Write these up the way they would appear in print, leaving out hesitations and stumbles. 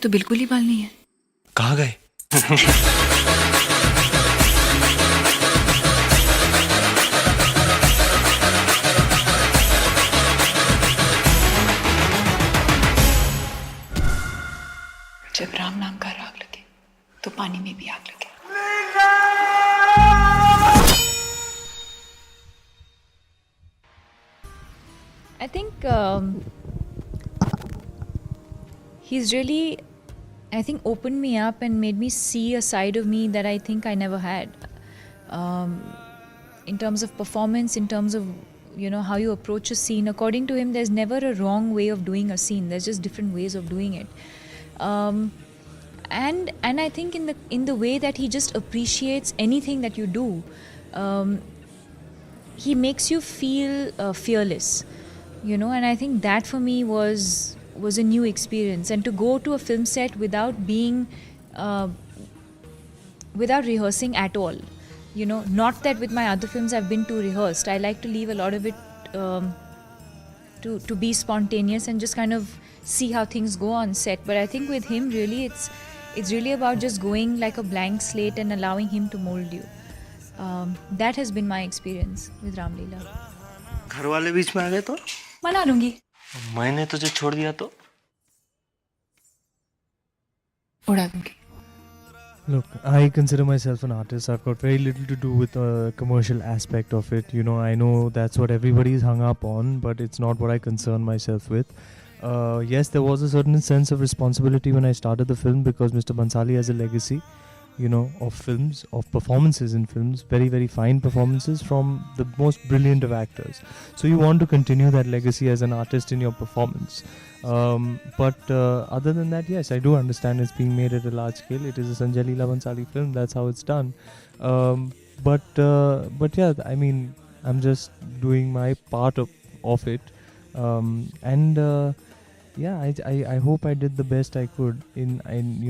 तो बिल्कुल ही बाल नहीं है। कहाँ गए? जब राम नाम का राग लगे तो पानी में भी आग लगे। I think he's really, I think, opened me up and made me see a side of me that I think I never had. In terms of performance, in terms of, you know, how you approach a scene. According to him, there's never a wrong way of doing a scene. There's just different ways of doing it. And I think in the way that he just appreciates anything that you do, he makes you feel fearless, you know. And I think that for me was a new experience. And to go to a film set without being without rehearsing at all, you know, not that with my other films I've been too rehearsed. I like to leave a lot of it to be spontaneous and just kind of see how things go on set. But I think with him, really, it's really about just going like a blank slate and allowing him to mold you. That has been my experience with Ram Leela. घर वाले बीच में आ गए तो मना लूंगी। मैंने तुझे छोड़ दिया तो उड़ा दूंगी। Look, I consider myself an artist. I've got very little to do with the commercial aspect of it. You know, I know that's what everybody's hung up on, but it's not what I concern myself with. Yes, there was a certain sense of responsibility when I started the film because Mr. Bansali has a legacy, you know, of films, of performances in films, very, very fine performances from the most brilliant of actors. So you want to continue that legacy as an artist in your performance. But other than that, yes, I do understand it's being made at a large scale. It is a Sanjay Leela Bansali film. That's how it's done. But yeah, I mean, I'm just doing my part of it. Yeah, I hope I did the best I could. You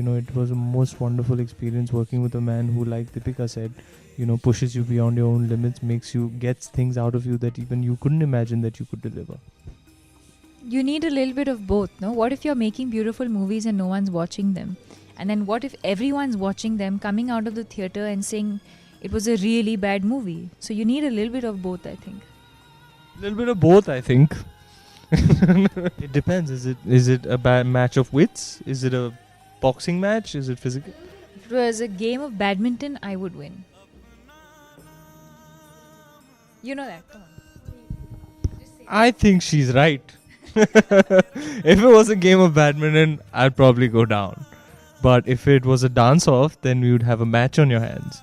know, it was a most wonderful experience working with a man who, like Deepika said, you know, pushes you beyond your own limits, gets things out of you that even you couldn't imagine that you could deliver. You need a little bit of both, no? What if you're making beautiful movies and no one's watching them? And then what if everyone's watching them, coming out of the theatre and saying it was a really bad movie? So you need a little bit of both, I think. A little bit of both, I think. It depends. Is it a bad match of wits? Is it a boxing match? Is it physical? If it was a game of badminton, I would win. You know that, come on. I think she's right. If it was a game of badminton, I'd probably go down. But if it was a dance-off, then we would have a match on your hands.